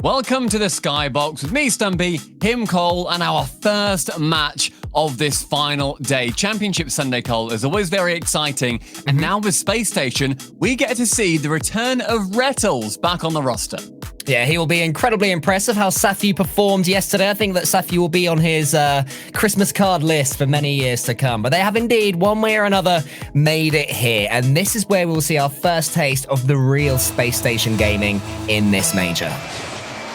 Welcome to the Skybox with me, Stumpy, him, Cole, and our first match of this final day. Championship Sunday, Cole, is always very exciting. And now with Space Station, we get to see the return of Rettles back on the roster. Yeah, he will be incredibly impressive how Safi performed yesterday. I think that Safi will be on his Christmas card list for many years to come. But they have indeed, one way or another, made it here. And this is where we will see our first taste of the real Space Station Gaming in this major.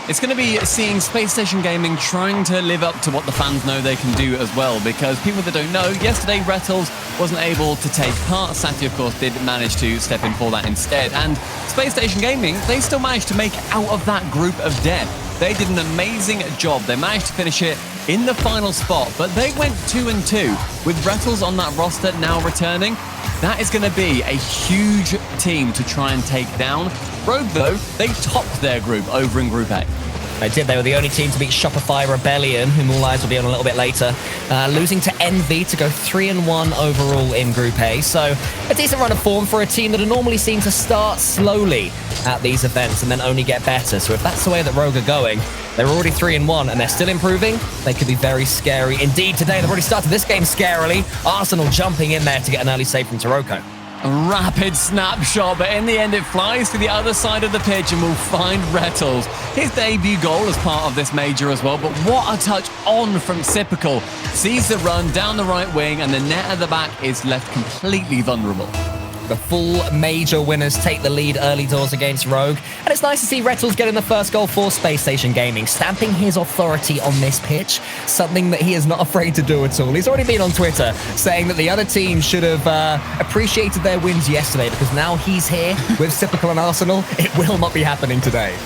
It's going to be seeing Space Station Gaming trying to live up to what the fans know they can do as well, because people that don't know, yesterday Rettles wasn't able to take part. Safi, of course, did manage to step in for that instead. And Space Station Gaming, they still managed to make it out of that group of death. They did an amazing job. They managed to finish it in the final spot, but they went 2-2 with Rettles on that roster now returning. That is going to be a huge team to try and take down. Rogue, though, they topped their group over in Group A. They did. They were the only team to beat Shopify Rebellion, whom all eyes will be on a little bit later, losing to Envy to go 3-1 overall in Group A. So a decent run of form for a team that are normally seen to start slowly at these events and then only get better. So if that's the way that Rogue are going, they're already 3-1 and they're still improving. They could be very scary indeed today. They've already started this game scarily. Arsenal jumping in there to get an early save from Taroko. A rapid snapshot, but in the end it flies to the other side of the pitch and will find Rettles. His debut goal as part of this major as well, but what a touch on from Typical. Sees the run down the right wing and the net at the back is left completely vulnerable. The full major winners take the lead early doors against Rogue. And it's nice to see Rettles getting the first goal for Space Station Gaming, stamping his authority on this pitch, something that he is not afraid to do at all. He's already been on Twitter saying that the other team should have appreciated their wins yesterday, because now he's here with Typical and Arsenal. It will not be happening today.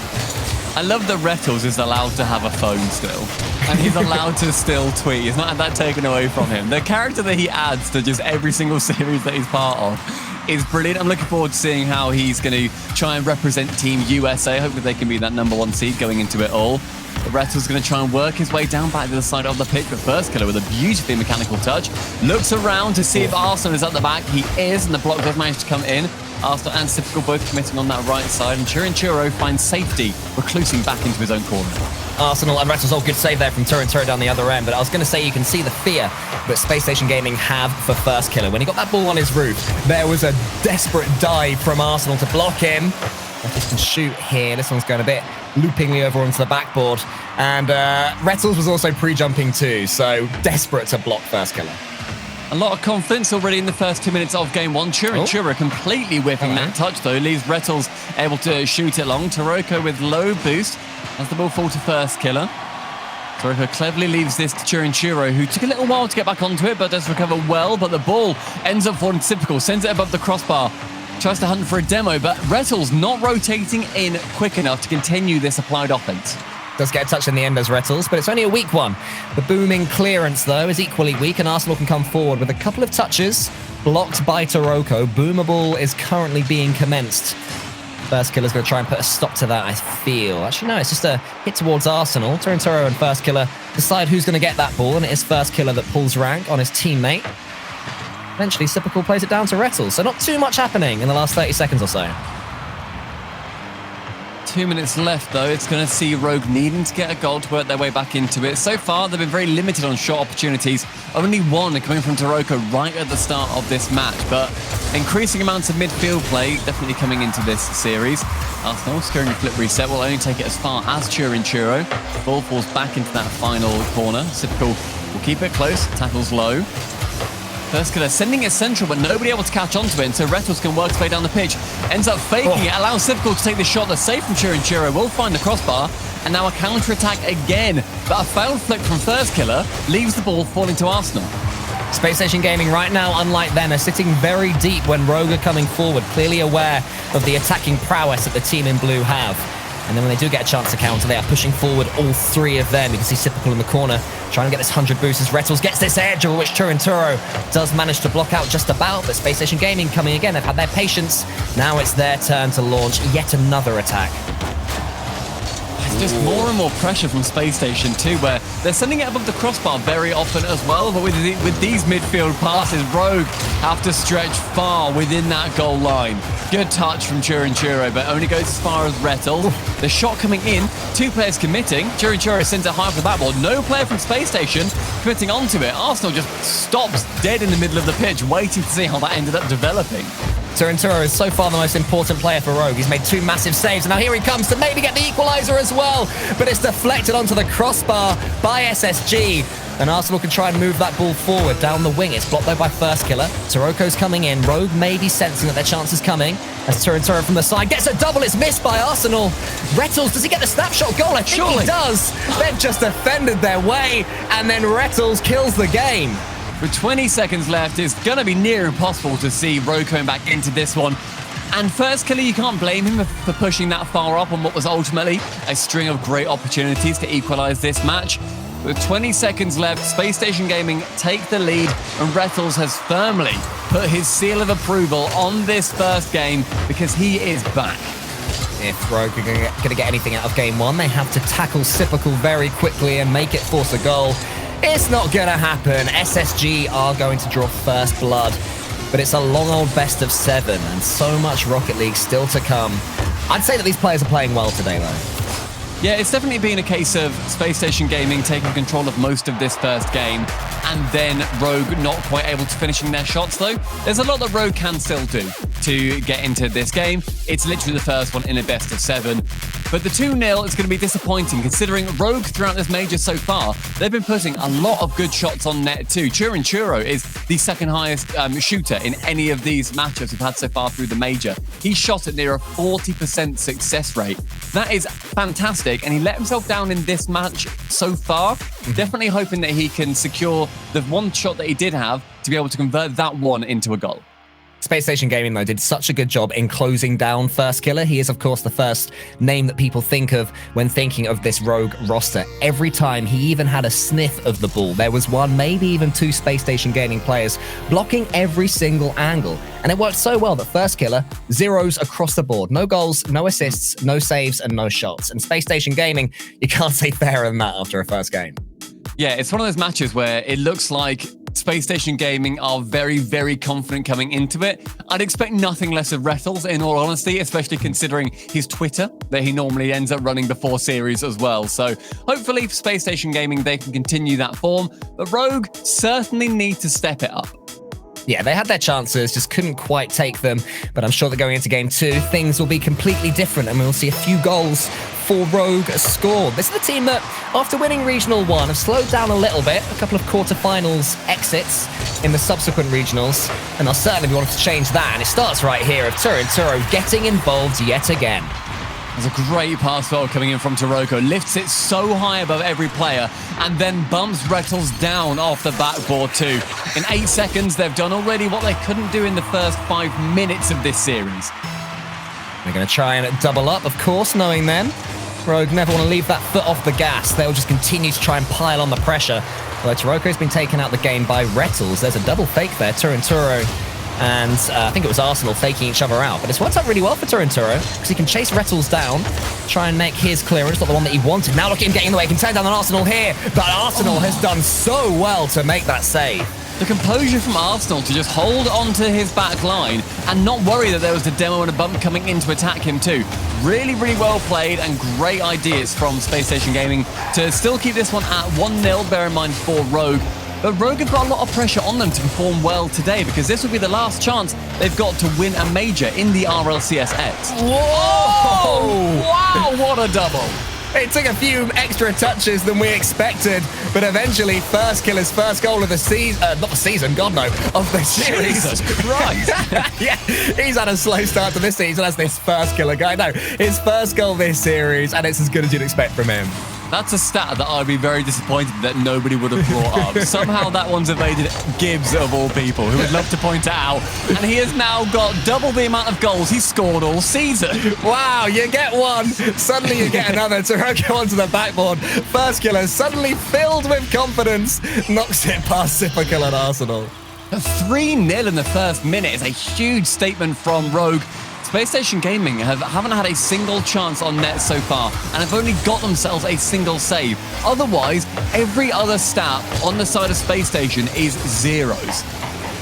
I love that Rettles is allowed to have a phone still. And he's allowed to still tweet. He's not had that taken away from him. The character that he adds to just every single series that he's part of is brilliant. I'm looking forward to seeing how he's going to try and represent Team USA. Hopefully they can be that #1 seed going into it all. But Rettles going to try and work his way down back to the side of the pitch. But FirstKiller with a beautifully mechanical touch. Looks around to see if Arsenal is at the back. He is, and the block does manage to come in. Arsenal and Typical both committing on that right side. And Churo finds safety, reclusing back into his own corner. Arsenal and Rettles, all good save there from Turo down the other end. But I was going to say, you can see the fear that Space Station Gaming have for FirstKiller. When he got that ball on his roof, there was a desperate dive from Arsenal to block him. Rettles can shoot here. This one's going a bit loopingly over onto the backboard. And Rettles was also pre-jumping too, so desperate to block FirstKiller. A lot of confidence already in the first 2 minutes of game one. Churo completely whipping that touch, though. Leaves Rettles able to shoot it long. Taroko with low boost as the ball fall to FirstKiller. Taroko cleverly leaves this to Churo, who took a little while to get back onto it, but does recover well. But the ball ends up falling to Typical, sends it above the crossbar. Tries to hunt for a demo, but Rettles not rotating in quick enough to continue this applied offense. Does get a touch in the end as Rettles, but it's only a weak one. The booming clearance, though, is equally weak, and Arsenal can come forward with a couple of touches blocked by Taroko. Boomer ball is currently being commenced. FirstKiller's going to try and put a stop to that, I feel. Actually, no, it's just a hit towards Arsenal. Turo and FirstKiller decide who's going to get that ball, and it is FirstKiller that pulls rank on his teammate. Eventually, Typical plays it down to Rettles, so not too much happening in the last 30 seconds or so. 2 minutes left, though. It's going to see Rogue needing to get a goal to work their way back into it. So far, they've been very limited on shot opportunities. Only one coming from Taroko right at the start of this match. But increasing amounts of midfield play definitely coming into this series. Arsenal securing a flip reset will only take it as far as Churo. Ball falls back into that final corner. Typical will keep it close. Tackles low. FirstKiller sending it central, but nobody able to catch onto it, and so Rettles can work his way down the pitch. Ends up faking it, allows Typical to take the shot that's safe from Churo. Will find the crossbar, and now a counter-attack again. But a failed flick from FirstKiller leaves the ball falling to Arsenal. Space Station Gaming right now, unlike them, are sitting very deep when Rogue are coming forward, clearly aware of the attacking prowess that the team in blue have. And then when they do get a chance to counter, they are pushing forward, all three of them. You can see Typical in the corner, trying to get this 100 boost as Rettles gets this edge, over which Turo does manage to block out just about, but Space Station Gaming coming again. They've had their patience. Now it's their turn to launch yet another attack. It's just more and more pressure from Space Station too, where they're sending it above the crossbar very often as well. But with these midfield passes, Rogue have to stretch far within that goal line. Good touch from Churro, but only goes as far as Rettel. The shot coming in, 2 players committing. Churro sends it high off the backboard. No player from Space Station committing onto it. Arsenal just stops dead in the middle of the pitch, waiting to see how that ended up developing. Churro is so far the most important player for Rogue. He's made 2 massive saves, and now here he comes to maybe get the equaliser as well. But it's deflected onto the crossbar by SSG. And Arsenal can try and move that ball forward down the wing. It's blocked though by FirstKiller. Turoko's coming in. Rogue may be sensing that their chance is coming. As Churro from the side gets a double. It's missed by Arsenal. Rettles, does he get the snapshot goal? I think he does. They've just defended their way. And then Rettles kills the game. With 20 seconds left, it's going to be near impossible to see Rogue coming back into this one. And FirstKiller, you can't blame him for pushing that far up on what was ultimately a string of great opportunities to equalize this match. With 20 seconds left, Space Station Gaming take the lead, and Rettles has firmly put his seal of approval on this first game because he is back. If Rogue are going to get anything out of game 1, they have to tackle Sipical very quickly and make it force a goal. It's not going to happen. SSG are going to draw first blood, but it's a long old best of 7 and so much Rocket League still to come. I'd say that these players are playing well today, though. Yeah, it's definitely been a case of Space Station Gaming taking control of most of this first game, and then Rogue not quite able to finishing their shots, though. There's a lot that Rogue can still do to get into this game. It's literally the first one in a best of 7. But the 2-0 is going to be disappointing, considering Rogue throughout this major so far, they've been putting a lot of good shots on net too. Churro is the second highest shooter in any of these matchups we've had so far through the major. He shot at near a 40% success rate. That is fantastic, and he let himself down in this match so far. Definitely hoping that he can secure the one shot that he did have to be able to convert that one into a goal. Space Station Gaming, though, did such a good job in closing down FirstKiller. He is, of course, the first name that people think of when thinking of this Rogue roster. Every time he even had a sniff of the ball, there was 1, maybe even 2 Space Station Gaming players blocking every single angle. And it worked so well that FirstKiller, 0s across the board. No goals, no assists, no saves, and no shots. And Space Station Gaming, you can't say fairer than that after a first game. Yeah, it's one of those matches where it looks like Space Station Gaming are very, very confident coming into it. I'd expect nothing less of Rettles, in all honesty, especially considering his Twitter that he normally ends up running before series as well. So hopefully for Space Station Gaming, they can continue that form. But Rogue certainly need to step it up. Yeah, they had their chances, just couldn't quite take them. But I'm sure that going into game 2, things will be completely different and we'll see a few goals for Rogue scored. This is the team that, after winning Regional 1, have slowed down a little bit. A couple of quarterfinals exits in the subsequent regionals. And they'll certainly be wanting to change that. And it starts right here of Turo getting involved yet again. There's a great pass forward coming in from Turoko. Lifts it so high above every player and then bumps Rettles down off the backboard too. In 8 seconds, they've done already what they couldn't do in the first 5 minutes of this series. They're going to try and double up, of course, knowing them. Rogue never want to leave that foot off the gas. They'll just continue to try and pile on the pressure. Although Turoko's been taken out the game by Rettles. There's a double fake there, Turo. And I think it was Arsenal faking each other out. But it's worked out really well for Turo because he can chase Rettles down, try and make his clearance, not the one that he wanted. Now look at him getting in the way. He can turn down on Arsenal here. But Arsenal has done so well to make that save. The composure from Arsenal to just hold onto his back line and not worry that there was a demo and a bump coming in to attack him too. Really, really well played and great ideas from Space Station Gaming to still keep this one at 1-0, bear in mind for Rogue. But Rogue have got a lot of pressure on them to perform well today because this will be the last chance they've got to win a major in the RLCS X. Whoa! Wow, what a double! It took a few extra touches than we expected, but eventually FirstKiller's first goal of the season, not the season, God no, of the series. Jesus Christ. Yeah, he's had a slow start to this season as this FirstKiller guy. No, his first goal this series, and it's as good as you'd expect from him. That's a stat that I'd be very disappointed that nobody would have brought up. Somehow that one's evaded Gibbs of all people, who would love to point it out. And he has now got double the amount of goals he's scored all season. Wow, you get one, suddenly you get another. Turoko onto the backboard. FirstKiller suddenly filled with confidence, knocks it past Sipical and Arsenal. A 3-0 in the first minute is a huge statement from Rogue. Spacestation Gaming haven't had a single chance on net so far and have only got themselves a single save. Otherwise, every other stat on the side of Space Station is zeros.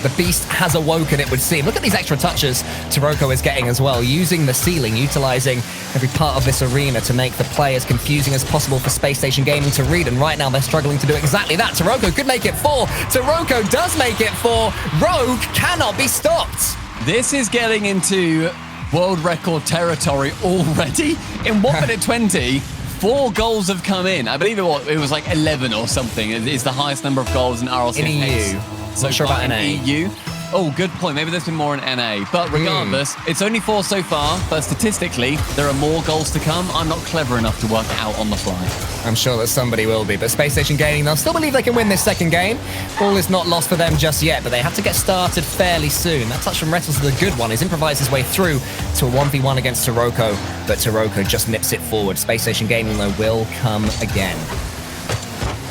The beast has awoken, it would seem. Look at these extra touches Taroko is getting as well, using the ceiling, utilizing every part of this arena to make the play as confusing as possible for Space Station Gaming to read, and right now they're struggling to do exactly that. Taroko could make it 4. Taroko does make it 4. Rogue cannot be stopped. This is getting into world record territory already. In 1 minute 20, 4 goals have come in. I believe it was like 11 or something. It's the highest number of goals in RLCS. In EU. So Not sure about NA. EU. Oh, good point. Maybe there's been more in NA. But regardless, it's only 4 so far. But statistically, there are more goals to come. I'm not clever enough to work it out on the fly. I'm sure that somebody will be. But Space Station Gaming, they'll still believe they can win this second game. All is not lost for them just yet, but they have to get started fairly soon. That touch from Rettles is a good one. He's improvised his way through to a 1v1 against Taroko, but Taroko just nips it forward. Space Station Gaming, though, will come again.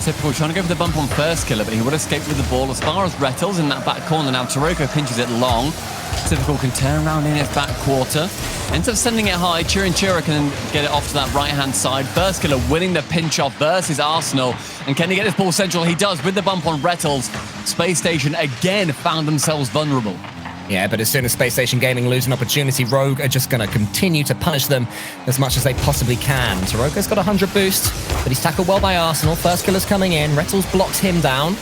Typical, trying to go for the bump on FirstKiller, but he would escape with the ball as far as Rettles in that back corner. Now Taroko pinches it long. Typical can turn around in his back quarter. Ends up sending it high. Chura can get it off to that right-hand side. FirstKiller winning the pinch-off versus Arsenal. And can he get this ball central? He does with the bump on Rettles. Space Station again found themselves vulnerable. Yeah, but as soon as Space Station Gaming lose an opportunity, Rogue are just going to continue to punish them as much as they possibly can. Taroko's got a 100 boost, but he's tackled well by Arsenal. FirstKiller's coming in. Rettles blocks him down.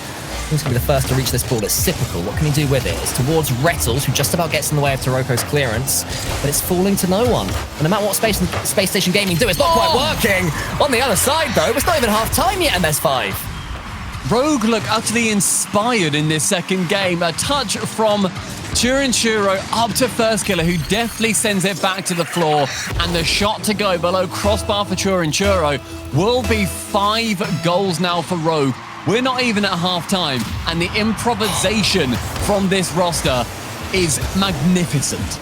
He's going to be the first to reach this ball. It's Sipical. What can he do with it? It's towards Rettles, who just about gets in the way of Taroko's clearance, but it's falling to no one. And no matter what Space Station Gaming do, it's not quite working. On the other side, though, it's not even half time yet, and there's 5. Rogue look utterly inspired in this second game. A touch from Churo up to FirstKiller, who deftly sends it back to the floor, and the shot to go below crossbar for Churo will be 5 goals now for Rogue. We're not even at half-time, and the improvisation from this roster is magnificent.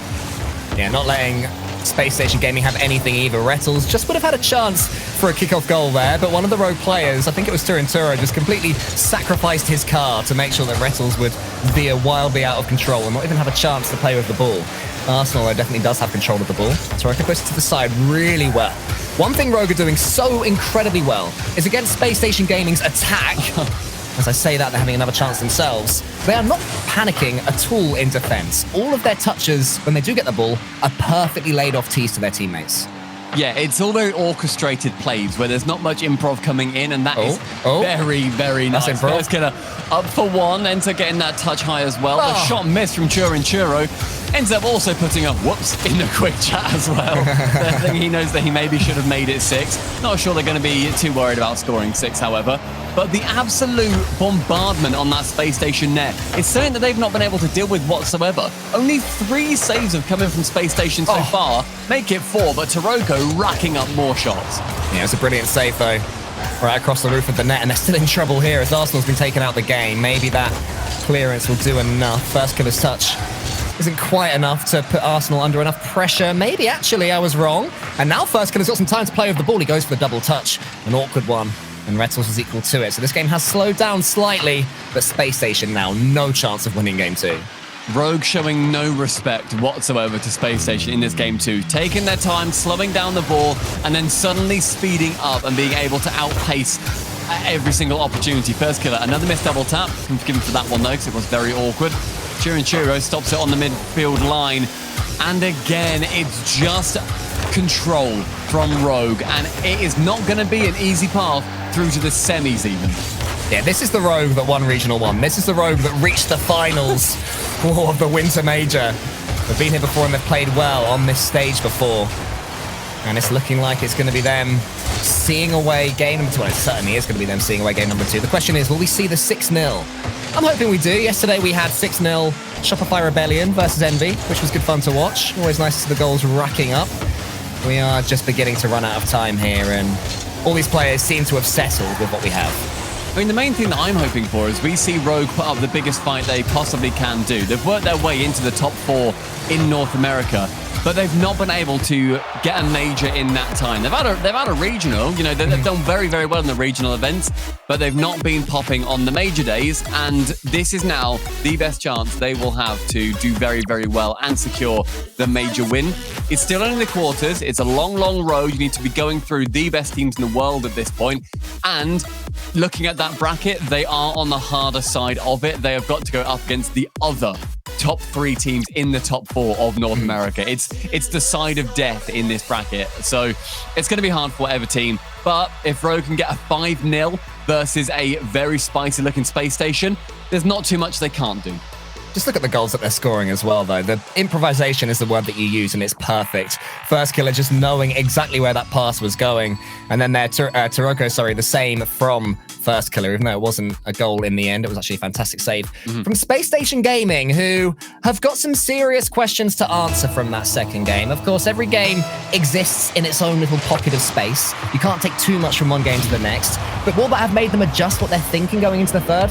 Yeah, not letting Space Station Gaming have anything either. Rettles just would have had a chance for a kickoff goal there, but one of the Rogue players, I think it was Turinturo, just completely sacrificed his car to make sure that Rettles would veer wildly out of control and not even have a chance to play with the ball. Arsenal, though, definitely does have control of the ball. Taroko puts it to the side really well. One thing Rogue are doing so incredibly well is against Space Station Gaming's attack. As I say that, they're having another chance themselves. They are not panicking at all in defense. All of their touches, when they do get the ball, are perfectly laid off tees to their teammates. Yeah, it's all very orchestrated plays where there's not much improv coming in, and that is very, very nice. FirstKiller up for 1, ends up getting that touch high as well. The shot missed from Churo ends up also putting up, in the quick chat as well. I think he knows that he maybe should have made it 6. Not sure they're going to be too worried about scoring 6, however. But the absolute bombardment on that Space Station net is something that they've not been able to deal with whatsoever. Only 3 saves have come in from Space Station so far. Make it 4, but Taroko racking up more shots. Yeah, it's a brilliant save, though. Right across the roof of the net, and they're still in trouble here as Arsenal's been taken out of the game. Maybe that clearance will do enough. FirstKiller's touch isn't quite enough to put Arsenal under enough pressure. Maybe, actually, I was wrong. And now FirstKiller's got some time to play with the ball. He goes for the double touch. An awkward one. And Rettles is equal to it. So this game has slowed down slightly, but Space Station now no chance of winning game 2. Rogue showing no respect whatsoever to Space Station in this game 2. Taking their time, slowing down the ball, and then suddenly speeding up and being able to outpace every single opportunity. FirstKiller, another missed double tap. I'm forgiven for that one though, because it was very awkward. Churo stops it on the midfield line. And again, it's just control from Rogue, and it is not going to be an easy path through to the semis even. Yeah, this is the Rogue that won Regional 1. This is the Rogue that reached the finals of the Winter Major. They've been here before and they've played well on this stage before. And it's looking like it's going to be them seeing away game number 2. Well, it certainly is going to be them seeing away game number 2. The question is, will we see the 6-0? I'm hoping we do. Yesterday we had 6-0 Shopify Rebellion versus Envy, which was good fun to watch. Always nice to see the goals racking up. We are just beginning to run out of time here, and all these players seem to have settled with what we have. I mean, the main thing that I'm hoping for is we see Rogue put up the biggest fight they possibly can do. They've worked their way into the top 4 in North America. but they've not been able to get a major in that time. They've had a regional, you know, they've done very, very well in the regional events, but they've not been popping on the major days, and this is now the best chance they will have to do very, very well and secure the major win. It's still only the quarters. It's a long, long road. You need to be going through the best teams in the world at this point, and looking at that bracket, they are on the harder side of it. They have got to go up against the other top 3 teams in the top 4 of North America. It's the side of death in this bracket. So it's going to be hard for whatever team. But if Rogue can get a 5-0 versus a very spicy looking Space Station, there's not too much they can't do. Just look at the goals that they're scoring as well, though. The improvisation is the word that you use, and it's perfect. FirstKiller just knowing exactly where that pass was going. And then their Taroko, the same from FirstKiller, even though it wasn't a goal in the end. It was actually a fantastic save from Spacestation Gaming, who have got some serious questions to answer from that second game. Of course, every game exists in its own little pocket of space. You can't take too much from one game to the next. But will that have made them adjust what they're thinking going into the third?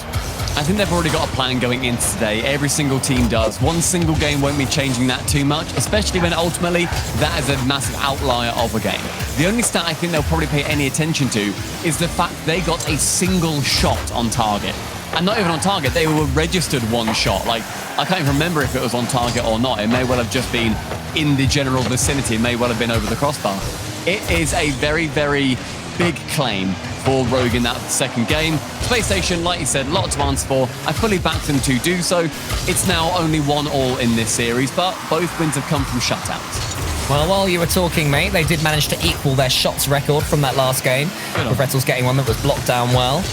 I think they've already got a plan going into today. Every single team does. One single game won't be changing that too much, especially when ultimately that is a massive outlier of a game. The only stat I think they'll probably pay any attention to is the fact they got a single shot on target. And not even on target, they were registered one shot. Like, I can't even remember if it was on target or not. It may well have just been in the general vicinity. It may well have been over the crossbar. It is a very, very big claim for Rogue in that second game. Space Station, like you said, a lot to answer for. I fully backed them to do so. It's now only 1-1 in this series, but both wins have come from shutouts. Well, while you were talking, mate, they did manage to equal their shots record from that last game, with Rettles getting one that was blocked down well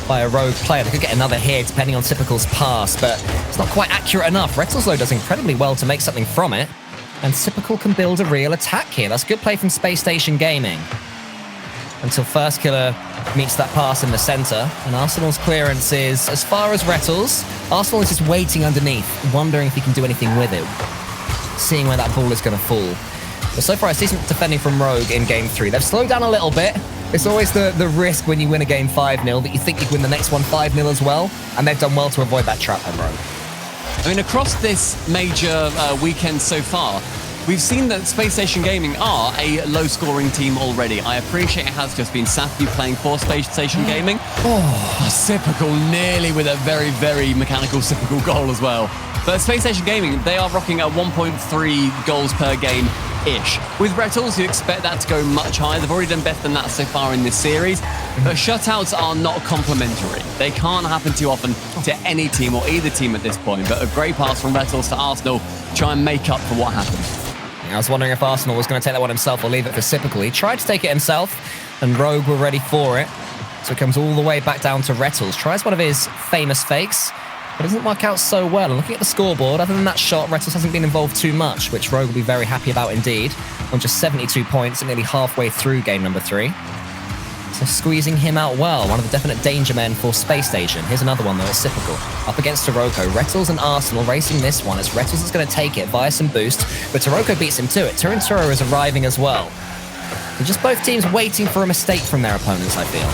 by a Rogue player. They could get another here, depending on Typical's pass, but it's not quite accurate enough. Rettles, though, does incredibly well to make something from it, and Typical can build a real attack here. That's good play from Space Station Gaming. Until FirstKiller meets that pass in the center, and Arsenal's clearance is as far as Rettles. Arsenal is just waiting underneath, wondering if he can do anything with it, seeing where that ball is going to fall. But so far, it's decent defending from Rogue in Game 3. They've slowed down a little bit. It's always the risk when you win a game 5-0 that you think you can win the next one 5-0 as well, and they've done well to avoid that trap on Rogue. I mean, across this major weekend so far, we've seen that Space Station Gaming are a low-scoring team already. I appreciate it has just been Safi playing for Space Station Gaming. Typical, nearly with a very, very mechanical Typical goal as well. But Space Station Gaming, they are rocking at 1.3 goals per game-ish. With Rettles, you expect that to go much higher. They've already done better than that so far in this series. But shutouts are not complimentary. They can't happen too often to any team or either team at this point. But a great pass from Rettles to Arsenal to try and make up for what happened. I was wondering if Arsenal was going to take that one himself or leave it for Typical. He tried to take it himself, and Rogue were ready for it. So it comes all the way back down to Rettles. Tries one of his famous fakes, but it doesn't work out so well. And looking at the scoreboard, other than that shot, Rettles hasn't been involved too much, which Rogue will be very happy about indeed. On just 72 points and nearly halfway through game number 3. So squeezing him out well, one of the definite danger men for Space Station. Here's another one though, it's Typical. Up against Taroko, Rettles and Arsenal racing this one as Rettles is going to take it via some boost, but Taroko beats him to it. Turinturo is arriving as well. So just both teams waiting for a mistake from their opponents, I feel.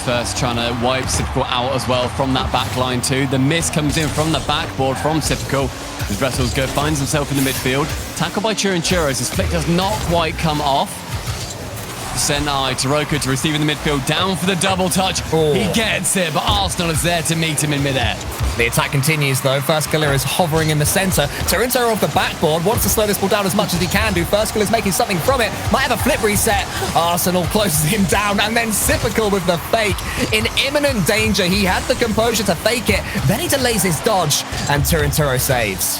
First trying to wipe Typical out as well from that back line too. The miss comes in from the backboard from Typical as Rettles finds himself in the midfield. Tackled by Turinturo as his flick does not quite come off. Senai, Taroko to receive in the midfield, down for the double touch. He gets it, but Arsenal is there to meet him in midair. The attack continues though. FirstKiller is hovering in the center. Turinturo off the backboard, wants to slow this ball down as much as he can do. FirstKiller is making something from it, might have a flip reset. Arsenal closes him down, and then Typical with the fake. In imminent danger, he had the composure to fake it, then he delays his dodge, and Turinturo saves.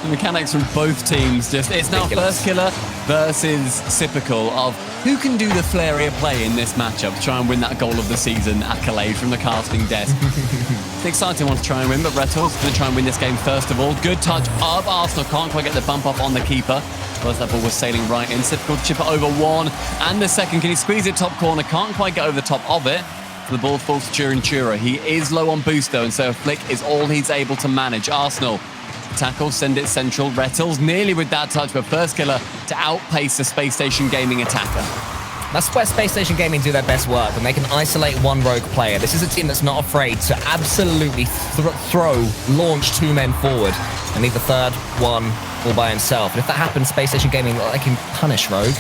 The mechanics from both teams it's now FirstKiller versus Typical of who can do the flarier play in this matchup to try and win that goal of the season accolade from the casting desk. It's an exciting one to try and win, but Rettles going to try and win this game first of all. Good touch up. Arsenal can't quite get the bump up on the keeper. First that ball was sailing right in. Typical to chip it over one and the second. Can he squeeze it top corner? Can't quite get over the top of it. The ball falls to Turinturo. He is low on boost though, and so a flick is all he's able to manage. Arsenal tackle, send it central. Rettles nearly with that touch, but FirstKiller to outpace the Space Station Gaming attacker. That's where Spacestation Gaming do their best work, when they can isolate one rogue player. This is a team that's not afraid to absolutely launch 2 men forward and leave the third one all by himself. And if that happens, Spacestation Gaming, they can punish Rogue.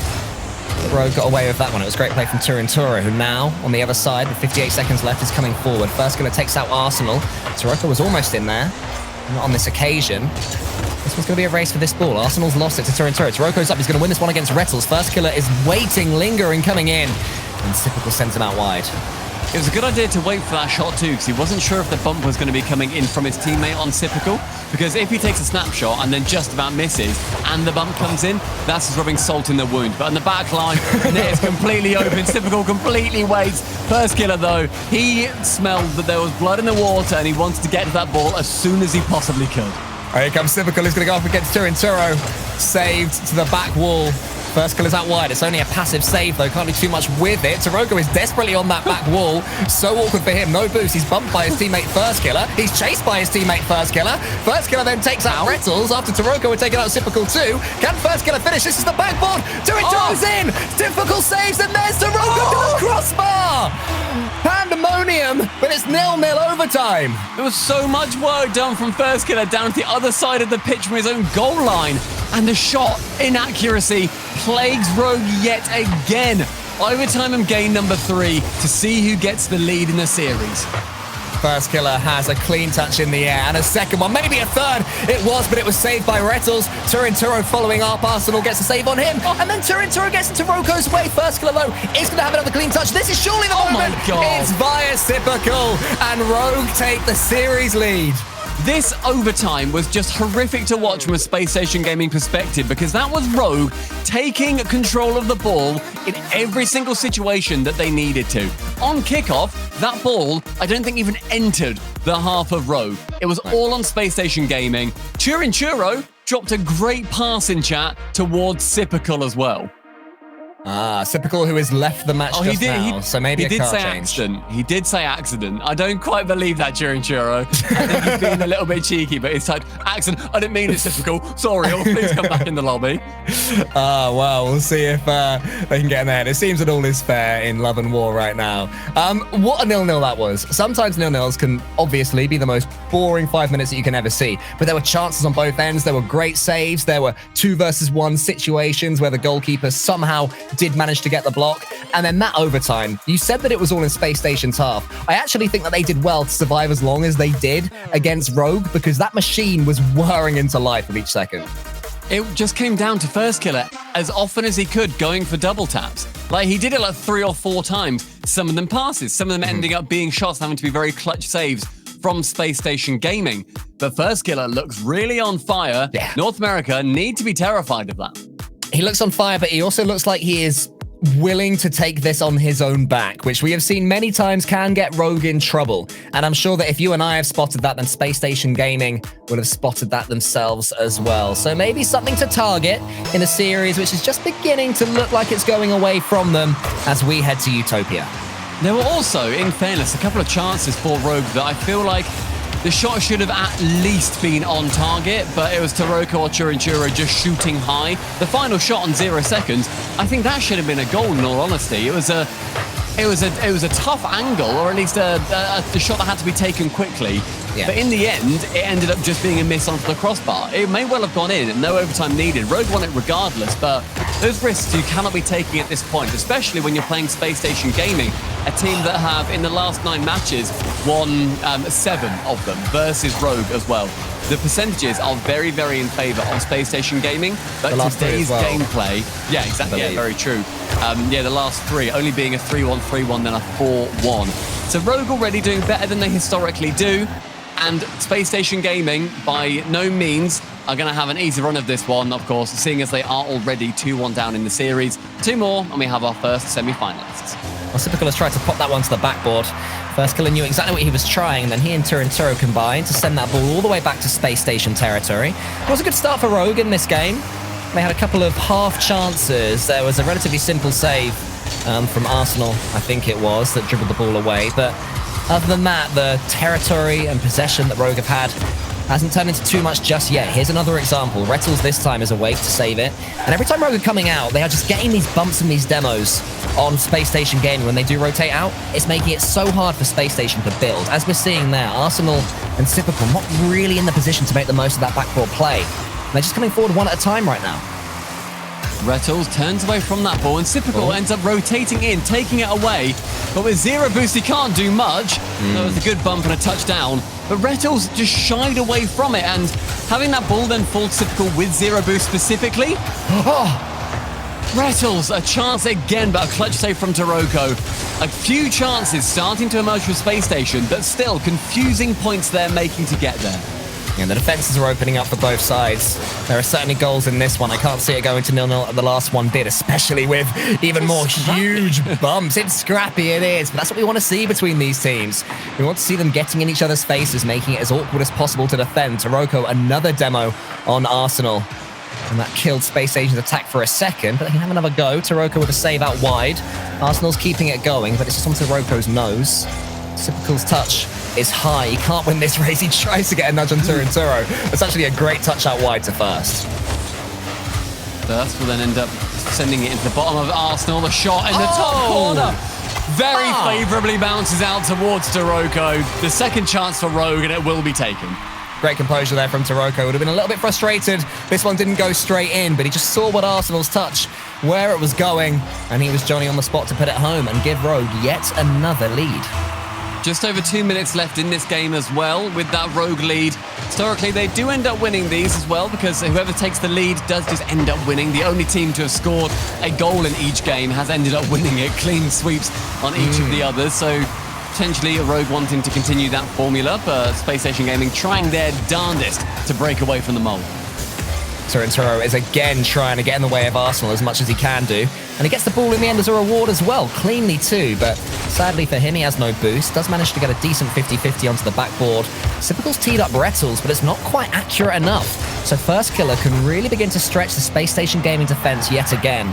But Rogue got away with that one. It was a great play from Turinturo, who now, on the other side, with 58 seconds left, is coming forward. FirstKiller takes out Arsenal. Taroko was almost in there. Not on this occasion. This one's going to be a race for this ball. Arsenal's lost it to Turinturo. Taroko's up. He's going to win this one against Rettles. FirstKiller is waiting, lingering, coming in. And Typical sends him out wide. It was a good idea to wait for that shot too, because he wasn't sure if the bump was going to be coming in from his teammate on Typical, because if he takes a snapshot and then just about misses and the bump comes in, that's just rubbing salt in the wound. But on the back line, net is completely open. Typical completely waits. FirstKiller though, he smelled that there was blood in the water and he wanted to get to that ball as soon as he possibly could. Here comes Typical, who's going to go up against Turinturo. Saved to the back wall. FirstKiller's out wide. It's only a passive save, though. Can't do too much with it. Taroko is desperately on that back wall. So awkward for him. No boost. He's bumped by his teammate FirstKiller. He's chased by his teammate FirstKiller. FirstKiller then takes out Rettles after Taroko had taken out Typical too. Can FirstKiller finish? This is the backboard. Turinturo's in. Typical saves, and there's Taroko to the crossbar. Pandemonium, but it's 0-0 overtime. There was so much work done from FirstKiller down to the other side of the pitch from his own goal line. And the shot inaccuracy plagues Rogue yet again. Overtime and game number 3 to see who gets the lead in the series. FirstKiller has a clean touch in the air and a second one, maybe a third. It was, but it was saved by Rettles. Turinturo following up. Arsenal gets a save on him. And then Turinturo gets into Roko's way. FirstKiller, though, is going to have another clean touch. This is surely the moment. My God. It's via Typical, and Rogue take the series lead. This overtime was just horrific to watch from a Spacestation Gaming perspective, because that was Rogue taking control of the ball in every single situation that they needed to. On kickoff, that ball, I don't think even entered the half of Rogue. It was all on Spacestation Gaming. Turinturo dropped a great pass in chat towards Typical as well. Typical, who has left the match just now, so maybe a car change. Accident. He did say accident. I don't quite believe that, Turinturo. I think he's being a little bit cheeky, but it's like, accident, I didn't mean it, Typical. Sorry, please come back in the lobby. Well, we'll see if they can get in there. It seems that all is fair in love and war right now. What a 0-0 that was. Sometimes 0-0s can obviously be the most boring 5 minutes that you can ever see, but there were chances on both ends. There were great saves. There were 2 versus 1 situations where the goalkeeper somehow did manage to get the block. And then that overtime, you said that it was all in Space Station's half. I actually think that they did well to survive as long as they did against Rogue, because that machine was whirring into life with each second. It just came down to FirstKiller as often as he could going for double taps. Like, he did it like 3 or 4 times. Some of them passes, some of them ending up being shots, having to be very clutch saves from Space Station Gaming. But FirstKiller looks really on fire. Yeah. North America need to be terrified of that. He looks on fire, but he also looks like he is willing to take this on his own back, which we have seen many times can get Rogue in trouble. And I'm sure that if you and I have spotted that, then Space Station Gaming would have spotted that themselves as well. So maybe something to target in a series which is just beginning to look like it's going away from them as we head to Utopia. There were also, in fairness, a couple of chances for Rogue that I feel like the shot should have at least been on target, but it was Taroko or Turinturo just shooting high. The final shot on 0 seconds, I think that should have been a goal, in all honesty. It was a tough angle, or at least a shot that had to be taken quickly. Yeah. But in the end, it ended up just being a miss onto the crossbar. It may well have gone in, and no overtime needed. Rogue won it regardless, but those risks you cannot be taking at this point, especially when you're playing Space Station Gaming, a team that have, in the last 9 matches, won 7 of them versus Rogue as well. The percentages are very, very in favor of Space Station Gaming, but today's gameplay, yeah, exactly, yeah, very true. The last 3 only being a 3-1, 3-1, then a 4-1. So Rogue already doing better than they historically do, and Space Station Gaming, by no means, are going to have an easy run of this one, of course, seeing as they are already 2-1 down in the series. 2 more, and we have our first semi-finalists. Well, Typical has tried to pop that one to the backboard. FirstKiller knew exactly what he was trying, and then he and Turinturo combined to send that ball all the way back to Space Station territory. It was a good start for Rogue in this game. They had a couple of half chances. There was a relatively simple save from Arsenal, I think it was, that dribbled the ball away. But other than that, the territory and possession that Rogue have had Hasn't turned into too much just yet. Here's another example. Rettles this time is awake to save it. And every time Rogue are coming out, they are just getting these bumps and these demos on Spacestation Gaming when they do rotate out. It's making it so hard for Spacestation to build. As we're seeing there, Arsenal and Typical not really in the position to make the most of that backboard play. And they're just coming forward one at a time right now. Rettles turns away from that ball, and Typical ends up rotating in, taking it away. But with zero boost, he can't do much. That was a good bump and a touchdown. But Rettles just shied away from it, and having that ball then fall to Typical with zero boost specifically. Rettles, a chance again, but a clutch save from Taroko. A few chances starting to emerge for Space Station, but still confusing points they're making to get there. And the defenses are opening up for both sides. There are certainly goals in this one. I can't see it going to 0-0 the last one did, especially with even more huge bumps. It's scrappy, it is, but that's what we want to see between these teams. We want to see them getting in each other's faces, making it as awkward as possible to defend. Taroko, another demo on Arsenal. And that killed Space Station's attack for a second, but they can have another go. Taroko with a save out wide. Arsenal's keeping it going, but it's just on Taroko's nose. Typical's touch is high. He can't win this race. He tries to get a nudge on Turinturo. It's actually a great touch out wide to First. First will then end up sending it into the bottom of Arsenal. The shot in the top corner. Very favourably bounces out towards Taroko. The second chance for Rogue, and it will be taken. Great composure there from Taroko. Would have been a little bit frustrated. This one didn't go straight in, but he just saw what Arsenal's touch, where it was going, and he was Johnny on the spot to put it home and give Rogue yet another lead. Just over 2 minutes left in this game as well with that Rogue lead. Historically, they do end up winning these as well because whoever takes the lead does just end up winning. The only team to have scored a goal in each game has ended up winning it. Clean sweeps on each of the others. So potentially a Rogue wanting to continue that formula, but Spacestation Gaming trying their darndest to break away from the mold. Turinturo is again trying to get in the way of Arsenal as much as he can do. And he gets the ball in the end as a reward as well, cleanly too, but sadly for him he has no boost. Does manage to get a decent 50-50 onto the backboard. Typical's teed up Rettles, but it's not quite accurate enough. So FirstKiller can really begin to stretch the Space Station Gaming defense yet again.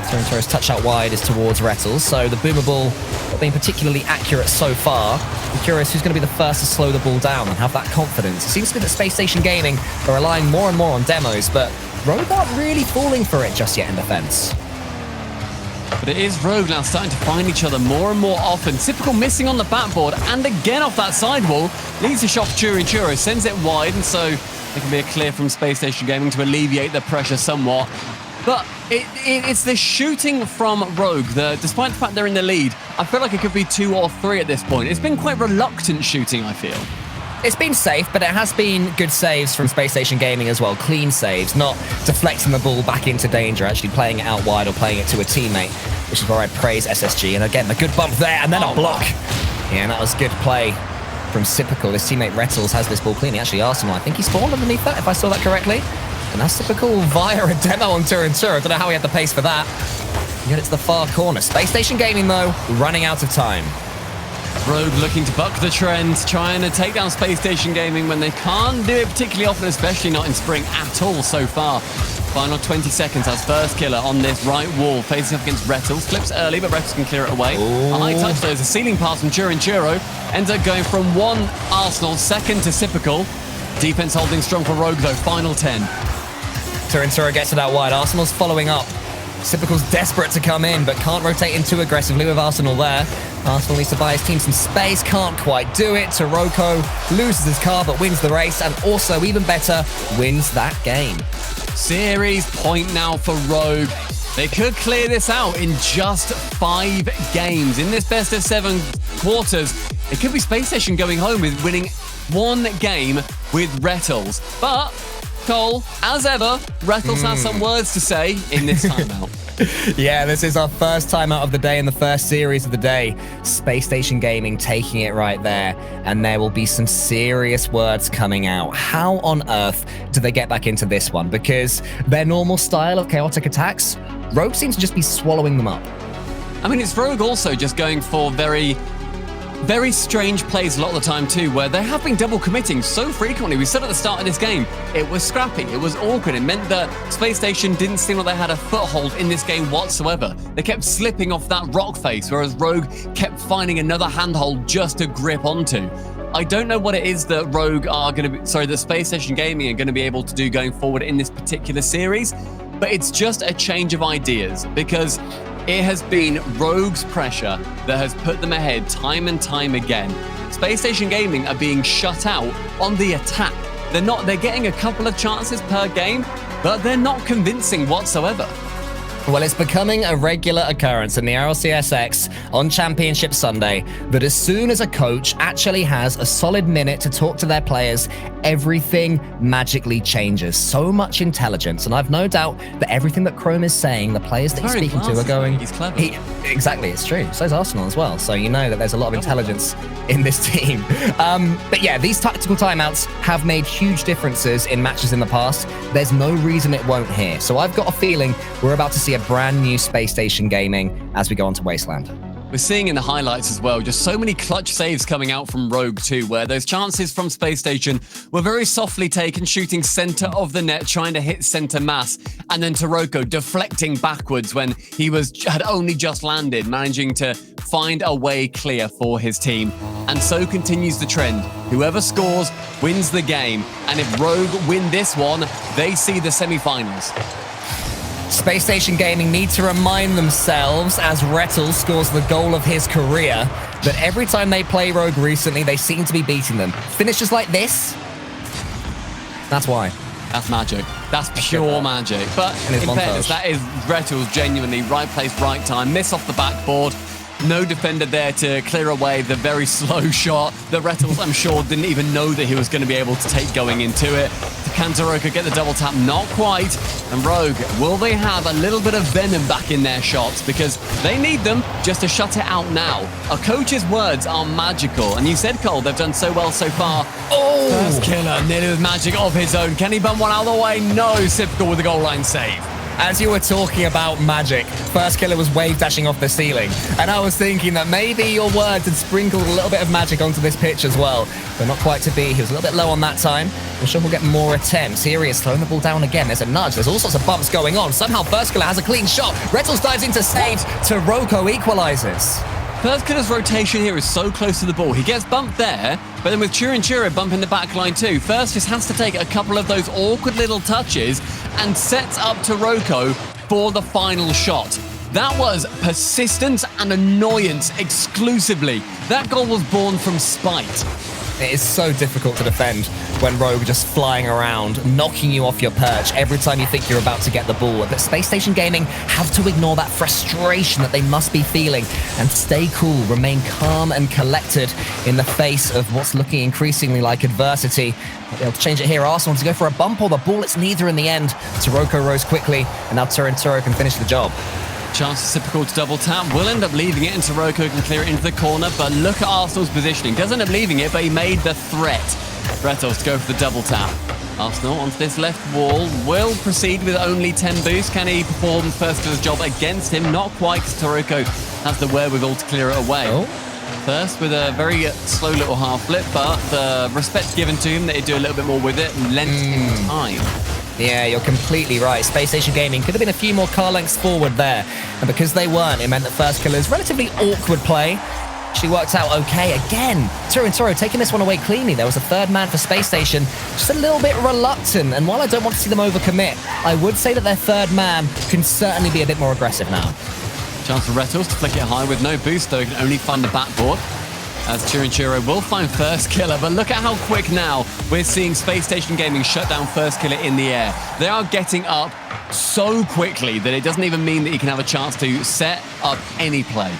Turinturo's touch out wide is towards Rettles, so the boomer ball not being particularly accurate so far. I'm curious who's going to be the first to slow the ball down and have that confidence. It seems to be that Space Station Gaming are relying more and more on demos, but Rogue aren't really falling for it just yet in defense. But it is Rogue now starting to find each other more and more often. Typical missing on the backboard, and again off that sidewall. Leads the shot for Turinturo, sends it wide, and so it can be a clear from Space Station Gaming to alleviate the pressure somewhat. But it's the shooting from Rogue. Despite the fact they're in the lead, I feel like it could be 2 or 3 at this point. It's been quite reluctant shooting, I feel. It's been safe, but it has been good saves from Space Station Gaming as well. Clean saves, not deflecting the ball back into danger, actually playing it out wide or playing it to a teammate, which is where I praise SSG. And again, the good bump there, and then a block. Yeah, and that was good play from Typical. His teammate Rettles has this ball clean. Actually, Arsenal, I think he spawned underneath that, if I saw that correctly. And that's Typical via a demo on Turinturo. I don't know how he had the pace for that. Get it to the far corner. Space Station Gaming, though, running out of time. Rogue looking to buck the trend, trying to take down Space Station Gaming when they can't do it particularly often, especially not in spring at all so far. Final 20 seconds as FirstKiller on this right wall, facing up against Rettles. Flips early, but Rettles can clear it away. A high touch, though, is a ceiling pass from Turinturo. Ends up going from one Arsenal, second to Typical. Defense holding strong for Rogue, though. Final 10. Turinturo gets it out wide. Arsenal's following up. Typical's desperate to come in, but can't rotate in too aggressively with Arsenal there. Arsenal needs to buy his team some space, can't quite do it. Taroko loses his car, but wins the race, and also, even better, wins that game. Series point now for Rogue. They could clear this out in just 5 games. In this best of 7 quarters, it could be Space Station going home with winning 1 game with Rettles. But Cole, as ever, Rettles has some words to say in this timeout. Yeah, this is our first timeout of the day and the first series of the day. Space Station Gaming taking it right there, and there will be some serious words coming out. How on earth do they get back into this one? Because their normal style of chaotic attacks, Rogue seems to just be swallowing them up. I mean, it's Rogue also just going for very strange plays a lot of the time too, where they have been double committing so frequently. We said at the start of this game, it was scrappy, it was awkward. It meant that Space Station didn't seem like they had a foothold in this game whatsoever. They kept slipping off that rock face, whereas Rogue kept finding another handhold just to grip onto. I don't know what it is that Rogue are going to be, sorry, that Spacestation Gaming are going to be able to do going forward in this particular series, but it's just a change of ideas because it has been Rogue's pressure that has put them ahead time and time again. Spacestation Gaming are being shut out on the attack. They're getting a couple of chances per game, but they're not convincing whatsoever. Well, it's becoming a regular occurrence in the RLCS X on Championship Sunday that as soon as a coach actually has a solid minute to talk to their players, everything magically changes. So much intelligence, and I've no doubt that everything that Chrome is saying, the players that he's speaking to are going... He's clever. Exactly, it's true. So is Arsenal as well. So you know that there's a lot of intelligence in this team. But yeah, these tactical timeouts have made huge differences in matches in the past. There's no reason it won't here. So I've got a feeling we're about to see a brand new Spacestation Gaming as we go on to Wasteland. We're seeing in the highlights as well, just so many clutch saves coming out from Rogue too, where those chances from Space Station were very softly taken, shooting center of the net, trying to hit center mass, and then Taroko deflecting backwards when he had only just landed, managing to find a way clear for his team. And so continues the trend. Whoever scores wins the game, and if Rogue win this one, they see the semi-finals. Spacestation Gaming need to remind themselves, as Rettel scores the goal of his career, that every time they play Rogue recently, they seem to be beating them. Finishes like this, that's why. That's magic. That's pure magic. But in fairness, that is Rettel's genuinely right place, right time. Miss off the backboard. No defender there to clear away the very slow shot that Rettles, I'm sure, didn't even know that he was going to be able to take going into it. Can Taroko get the double tap? Not quite. And Rogue, will they have a little bit of venom back in their shots? Because they need them just to shut it out now. A coach's words are magical. And you said, Cole, they've done so well so far. Oh! FirstKiller nearly with magic of his own. Can he bump one out of the way? No. Sipkle with the goal line save. As you were talking about magic, FirstKiller was wave dashing off the ceiling, and I was thinking that maybe your words had sprinkled a little bit of magic onto this pitch as well, but not quite to be. He was a little bit low on that time. I'm sure we'll get more attempts. Here he is throwing the ball down again. There's a nudge. There's all sorts of bumps going on. Somehow FirstKiller has a clean shot. Rettles dives into saves. Taroko equalizes. FirstKiller's rotation here is so close to the ball. He gets bumped there, but then with Chura bumping the back line too, First just has to take a couple of those awkward little touches and sets up Taroko for the final shot. That was persistence and annoyance exclusively. That goal was born from spite. It is so difficult to defend when Rogue just flying around, knocking you off your perch every time you think you're about to get the ball. But Spacestation Gaming have to ignore that frustration that they must be feeling and stay cool, remain calm and collected in the face of what's looking increasingly like adversity. They'll be able to change it here. Arsenal to go for a bump or the ball. It's neither in the end. Taroko rose quickly, and now Turo can finish the job. Chance for Sipkle to double tap. Will end up leaving it, and Taroko can clear it into the corner. But look at Arsenal's positioning. Doesn't end up leaving it, but he made the threat. Rettles to go for the double tap. Arsenal onto this left wall. Will proceed with only 10 boosts. Can he perform FirstKiller's job against him? Not quite. Taroko has the wherewithal to clear it away. Oh. First with a very slow little half flip, but the respect given to him that he'd do a little bit more with it and lent him time. Yeah, you're completely right. Spacestation Gaming could have been a few more car lengths forward there. And because they weren't, it meant that FirstKiller's relatively awkward play actually worked out okay. Again, Turo taking this one away cleanly. There was a third man for Space Station, just a little bit reluctant. And while I don't want to see them overcommit, I would say that their third man can certainly be a bit more aggressive now. Chance for Rettles to flick it high with no boost, though. He can only find the backboard. As Churo will find FirstKiller, but look at how quick now we're seeing Spacestation Gaming shut down FirstKiller in the air. They are getting up so quickly that it doesn't even mean that you can have a chance to set up any play.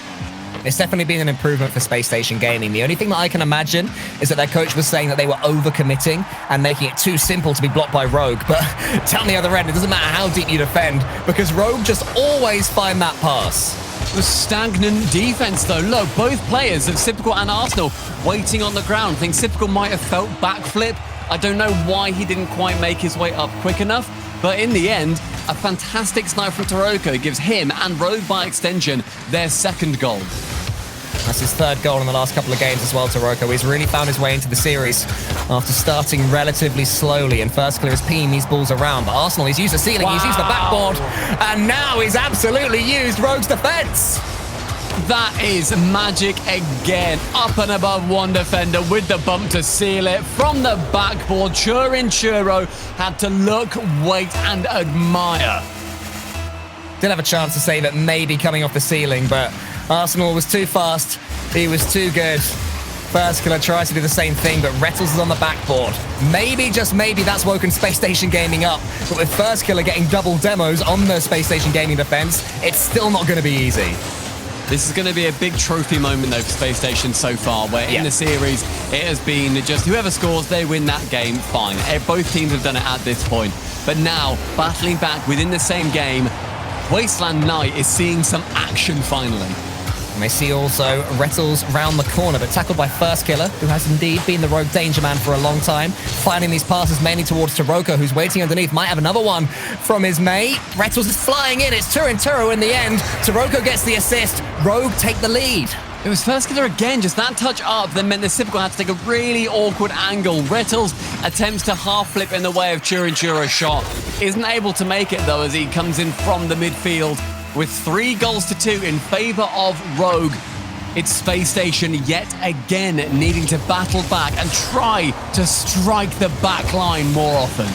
It's definitely been an improvement for Spacestation Gaming. The only thing that I can imagine is that their coach was saying that they were overcommitting and making it too simple to be blocked by Rogue. But down the other end, it doesn't matter how deep you defend because Rogue just always find that pass. The stagnant defense, though. Look, both players of Sipkle and Arsenal waiting on the ground. I think Sipkle might have felt backflip. I don't know why he didn't quite make his way up quick enough. But in the end, a fantastic snipe from Taroko gives him and Rogue by extension their second goal. That's his third goal in the last couple of games as well, Taroko. He's really found his way into the series after starting relatively slowly, and FirstKiller is peeing these balls around. But Arsenal, he's used the ceiling, he's used the backboard, and now he's absolutely used Rogue's defense. That is magic again. Up and above one defender with the bump to seal it. From the backboard, Churro had to look, wait, and admire. Did have a chance to save it, maybe coming off the ceiling, but Arsenal was too fast. He was too good. FirstKiller tries to do the same thing, but Rettles is on the backboard. Maybe, just maybe, that's woken Spacestation Gaming up. But with FirstKiller getting double demos on the Spacestation Gaming defense, it's still not going to be easy. This is going to be a big trophy moment, though, for Space Station so far, where in the series, it has been just whoever scores, they win that game, fine. Both teams have done it at this point. But now, battling back within the same game, Wasteland Knight is seeing some action finally. And they see also Rettles round the corner, but tackled by FirstKiller, who has indeed been the rogue danger man for a long time, finding these passes mainly towards Taroko, who's waiting underneath, might have another one from his mate. Rettles is flying in, it's Turinturo in the end. Taroko gets the assist, Rogue take the lead. It was FirstKiller again, just that touch up that meant the Typical had to take a really awkward angle. Rettles attempts to half flip in the way of Turinturo's shot. Isn't able to make it though, as he comes in from the midfield with 3-2 in favor of Rogue. It's Space Station yet again needing to battle back and try to strike the back line more often.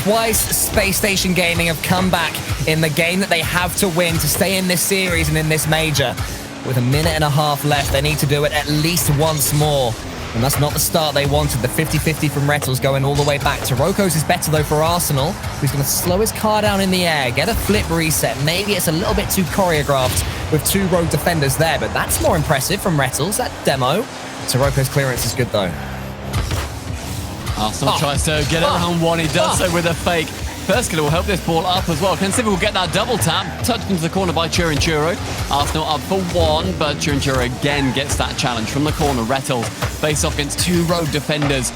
Twice Space Station Gaming have come back in the game that they have to win to stay in this series and in this major. With a minute and a half left, they need to do it at least once more. And that's not the start they wanted. The 50-50 from Rettles going all the way back. Taroko's is better, though, for Arsenal, who's going to slow his car down in the air, get a flip reset. Maybe it's a little bit too choreographed with 2 rogue defenders there, but that's more impressive from Rettles, that demo. Taroko's clearance is good, though. Arsenal tries to get around one. He does so with a fake. FirstKiller will help this ball up as well. Can see if we'll get that double tap. Touched into the corner by Churinturo. Arsenal up for 1, but Churinturo again gets that challenge from the corner. Rettles face off against 2 rogue defenders.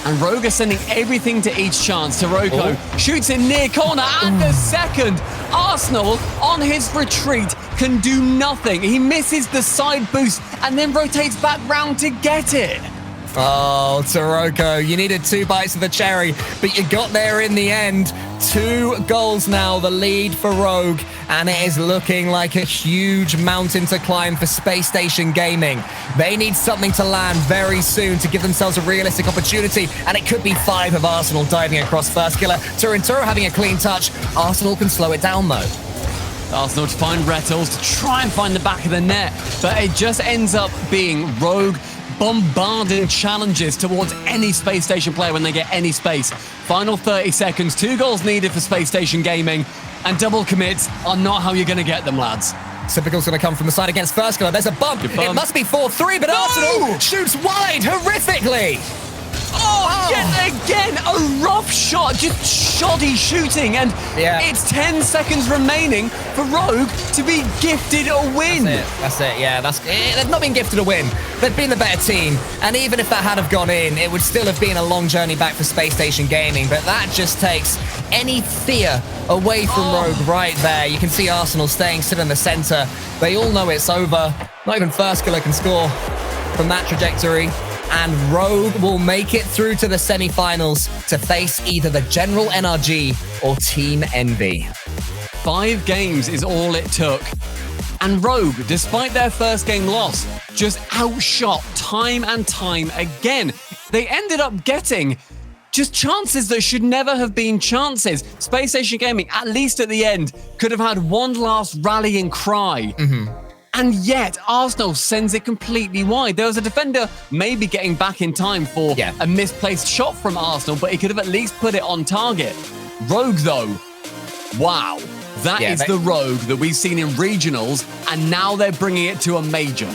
And Rogue are sending everything to each chance. Taroko shoots in near corner and the second. Arsenal, on his retreat, can do nothing. He misses the side boost and then rotates back round to get it. Oh, Taroko, you needed 2 bites of the cherry, but you got there in the end. 2 goals now, the lead for Rogue, and it is looking like a huge mountain to climb for Space Station Gaming. They need something to land very soon to give themselves a realistic opportunity, and it could be 5 of Arsenal diving across FirstKiller. Turinturo having a clean touch. Arsenal can slow it down, though. Arsenal to find Rettles to try and find the back of the net, but it just ends up being Rogue bombarding challenges towards any Space Station player when they get any space. Final 30 seconds, 2 goals needed for Space Station Gaming, and double commits are not how you're going to get them, lads. Typical's going to come from the side against FirstKiller. There's a bump. It must be 4-3, but Arsenal shoots wide horrifically. Yet again, a rough shot, just shoddy shooting, and it's 10 seconds remaining for Rogue to be gifted a win. That's it, yeah. They've not been gifted a win. They've been the better team, and even if that had have gone in, it would still have been a long journey back for Space Station Gaming, but that just takes any fear away from Rogue right there. You can see Arsenal staying still in the center. They all know it's over. Not even FirstKiller can score from that trajectory. And Rogue will make it through to the semi-finals to face either the General NRG or Team Envy. 5 games is all it took. And Rogue, despite their first game loss, just outshot time and time again. They ended up getting just chances that should never have been chances. Space Station Gaming, at least at the end, could have had one last rallying cry. And yet, Arsenal sends it completely wide. There was a defender maybe getting back in time for a misplaced shot from Arsenal, but he could have at least put it on target. Rogue, though, wow. That is the Rogue that we've seen in regionals, and now they're bringing it to a major.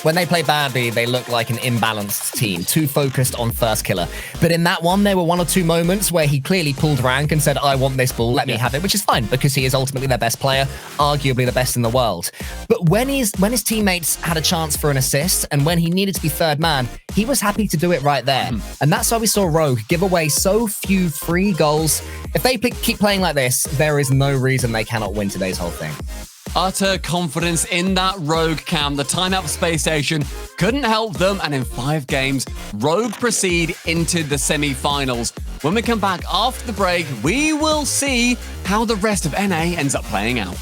When they play badly, they look like an imbalanced team, too focused on FirstKiller. But in that one, there were 1 or 2 moments where he clearly pulled rank and said, I want this ball, let me have it, which is fine because he is ultimately their best player, arguably the best in the world. But when his teammates had a chance for an assist and when he needed to be third man, he was happy to do it right there. And that's why we saw Rogue give away so few free goals. If they keep playing like this, there is no reason they cannot win today's whole thing. Utter confidence in that Rogue cam. The timeout for Space Station couldn't help them, and in 5 games, Rogue proceed into the semi-finals. When we come back after the break, we will see how the rest of NA ends up playing out.